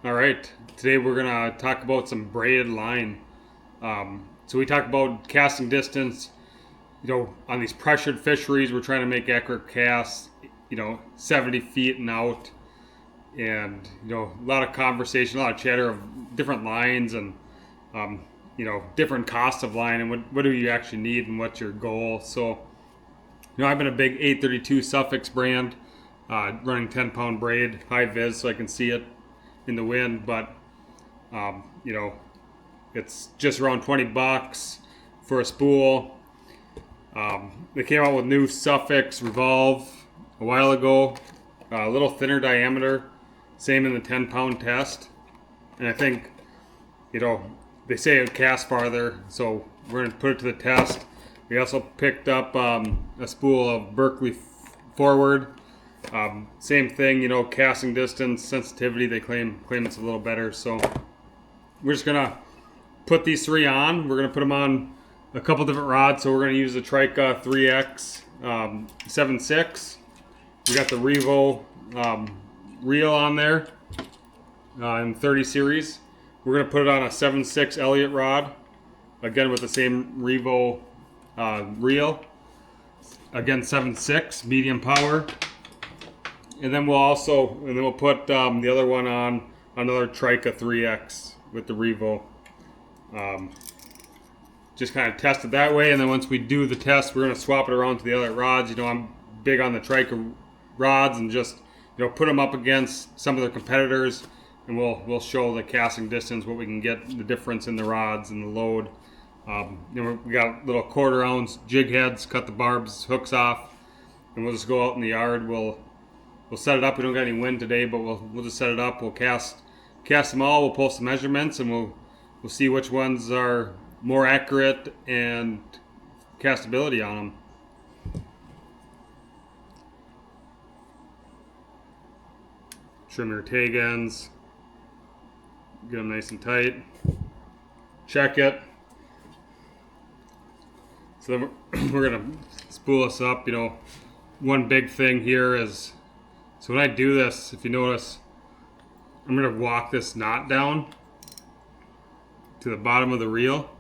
All right, today we're gonna talk about some braided line. So we talk about casting distance. On these pressured fisheries, we're trying to make accurate casts. 70 feet and out, and a lot of conversation, a lot of chatter of different lines and different costs of line and what do you actually need and what's your goal. So I've been a big 832 Sufix brand, running 10-pound braid, high vis, so I can see it in the wind. But it's just around $20 for a spool. They came out with new Sufix Revolve a while ago, a little thinner diameter, same in the 10-pound test. And I think they say it casts farther, so we're going to put it to the test. We also picked up a spool of Berkley Forward. Same thing, casting distance, sensitivity, they claim it's a little better. So we're just going to put these three on. We're going to put them on a couple different rods. So we're going to use the Trika 3X 7.6. We got the Revo reel on there in 30 series. We're going to put it on a 7.6 Elliott Rod, again with the same Revo reel, again 7.6 medium power. And then we'll put the other one on another Trika 3X with the Revo. Just kind of test it that way, and then once we do the test, we're going to swap it around to the other rods. I'm big on the Trika rods, and just put them up against some of their competitors, and we'll show the casting distance, what we can get, the difference in the rods and the load. We got little 1/4 ounce jig heads, cut the barbs, hooks off, and we'll just go out in the yard. We'll set it up. We don't got any wind today, but we'll just set it up. We'll cast them all. We'll post the measurements, and we'll see which ones are more accurate and castability on them. Trim your tag ends, get them nice and tight, check it. So then we're gonna spool this up. One big thing here is, so when I do this, if you notice, I'm gonna walk this knot down to the bottom of the reel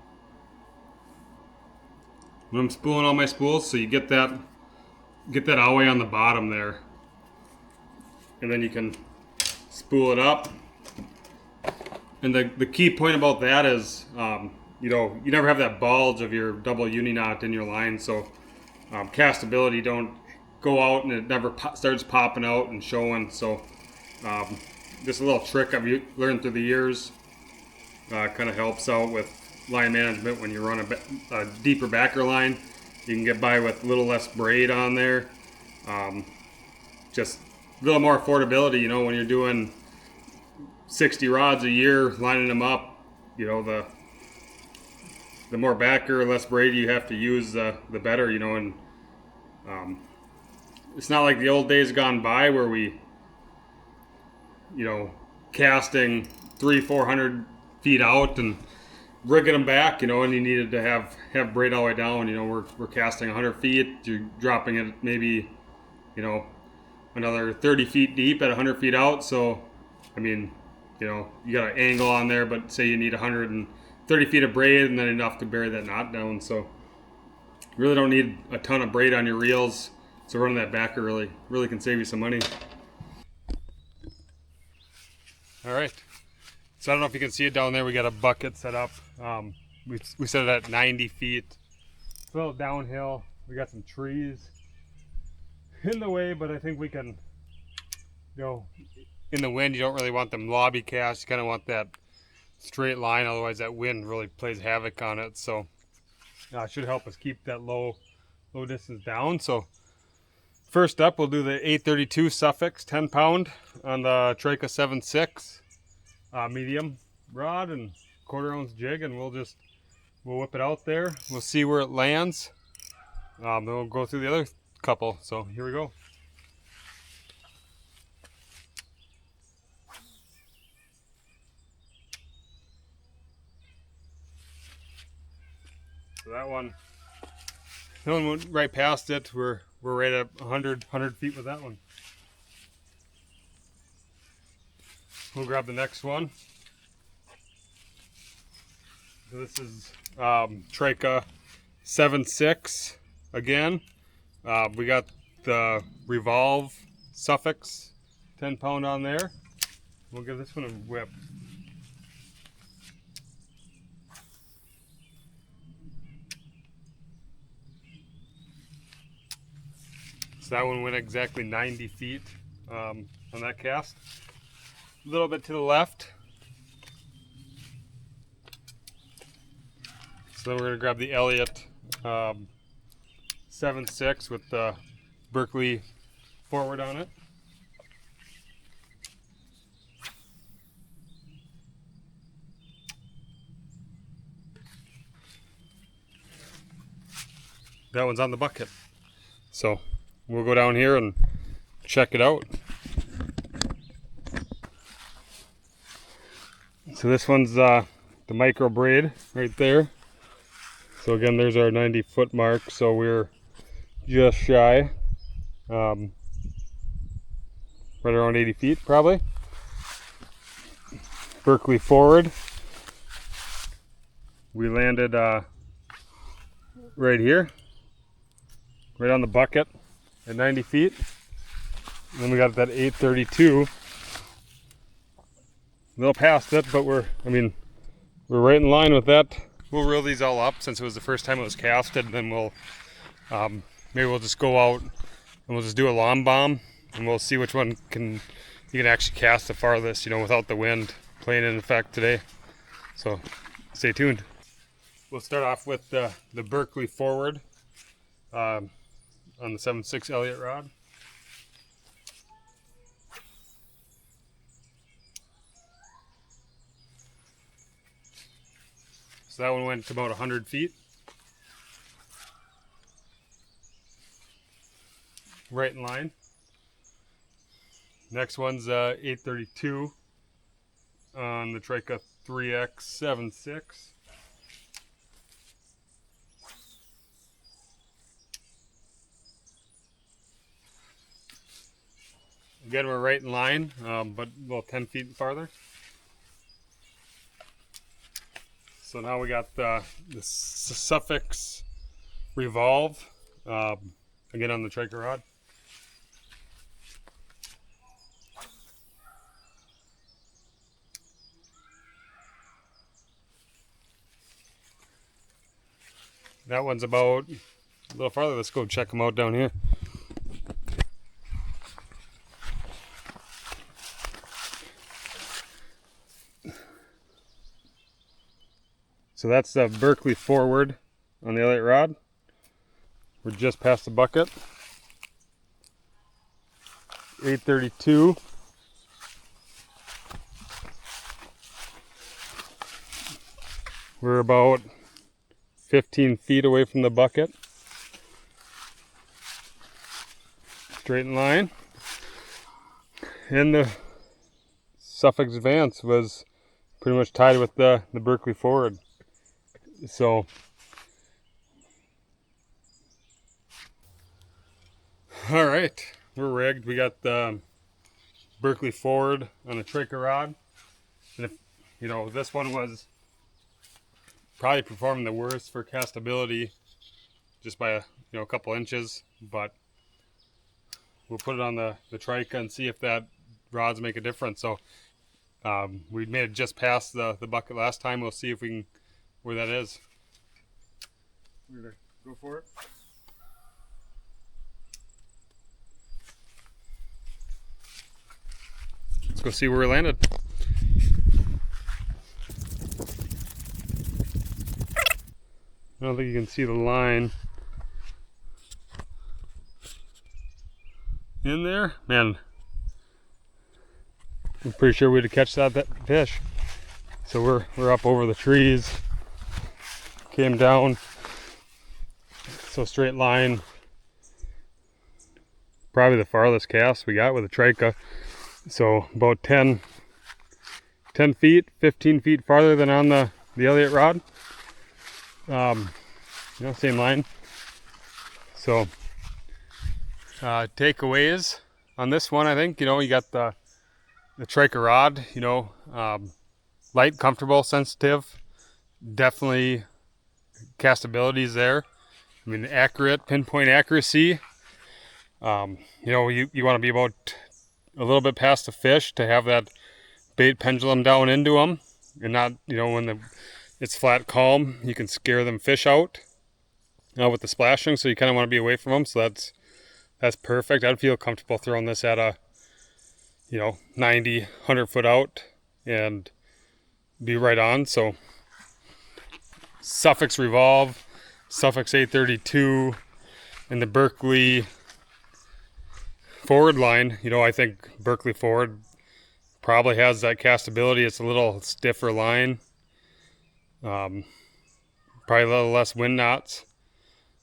when I'm spooling all my spools, so you get that all the way on the bottom there, and then you can spool it up. And the key point about that is, you never have that bulge of your double uni knot in your line, so castability don't go out and it never starts popping out and showing. So just a little trick I've learned through the years, kind of helps out with line management. When you run a deeper backer line, you can get by with a little less braid on there. Just a little more affordability, when you're doing 60 rods a year, lining them up, the more backer, less braid you have to use, the better, and it's not like the old days gone by where we, casting 300-400 feet out and rigging them back, and you needed to have braid all the way down. We're casting 100 feet, you're dropping it maybe, another 30 feet deep at 100 feet out. So, you got an angle on there, but say you need 130 feet of braid and then enough to bury that knot down. So, you really don't need a ton of braid on your reels. So running that backer really can save you some money. All right. So I don't know if you can see it down there. We got a bucket set up. We set it at 90 feet. It's a little downhill. We got some trees in the way, but I think we can, in the wind, you don't really want them lobby casts. You kind of want that straight line, otherwise that wind really plays havoc on it. So it should help us keep that low distance down. So first up, we'll do the 832 Sufix 10-pound on the Trika 7.6 medium rod and 1/4 ounce jig, and we'll whip it out there. We'll see where it lands. Then we'll go through the other couple. So here we go. So that one went right past it. We're right at 100 feet with that one. we'll grab the next one. So this is Trika 7.6 again. We got the Revolve Sufix 10-pound on there. We'll give this one a whip. So that one went exactly 90 feet on that cast. A little bit to the left. So then we're going to grab the Elliott 7.6 with the Berkley Forward on it. That one's on the bucket. So we'll go down here and check it out. So this one's the micro braid right there. So again, there's our 90-foot mark. So we're just shy, right around 80 feet probably. Berkley Forward. We landed right here, right on the bucket at 90 feet. And then we got that 832. A little past it, but we're right in line with that. We'll reel these all up since it was the first time it was casted, and then we'll maybe we'll just go out and we'll just do a long bomb, and we'll see which one you can actually cast the farthest, without the wind playing in effect today. So stay tuned. We'll start off with the Berkley Forward on the 7.6 Elliott Rod. So that one went to about 100 feet. Right in line. Next one's 832 on the Trika 3X 7.6. Again, we're right in line, but about 10 feet farther. So now we got the Sufix Revolve, again on the Trika Rod. That one's about a little farther. Let's go check them out down here. So that's the Berkley Forward on the Elliott Rod. We're just past the bucket. 832. We're about 15 feet away from the bucket. Straight in line. And the Sufix Advance was pretty much tied with the Berkley Forward. So all right, we're rigged. We got the Berkley Forward on a Trika Rod, and if this one was probably performing the worst for castability, just by a couple inches, but we'll put it on the Trika and see if that rods make a difference. So we made it just past the bucket last time. We'll see if we can where that is. We're gonna go for it. Let's go see where we landed. I don't think you can see the line in there. Man, I'm pretty sure we'd have catch that fish. So we're up over the trees. Came down, so straight line. Probably the farthest cast we got with a Trika. So about 10 feet, 15 feet farther than on the Elliott Rod. Same line. So takeaways on this one, I think, you got the the Trika Rod, light, comfortable, sensitive. Definitely castability is there. I mean, accurate, pinpoint accuracy. You want to be about a little bit past the fish to have that bait pendulum down into them, and not, when it's flat calm, you can scare them fish out with the splashing. So you kind of want to be away from them. So that's perfect. I'd feel comfortable throwing this at a 90, 100 foot out and be right on. So Sufix Revolve, Sufix 832, and the Berkley Forward line. I think Berkley Forward probably has that castability. It's a little stiffer line, probably a little less wind knots.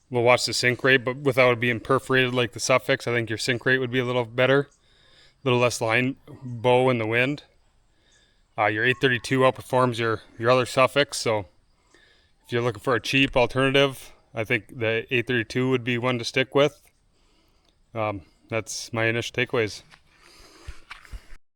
We'll watch the sink rate, but without it being perforated like the Sufix, I think your sink rate would be a little better, a little less line bow in the wind. Your 832 outperforms your other Sufix, so if you're looking for a cheap alternative, I think the 832 would be one to stick with. That's my initial takeaways.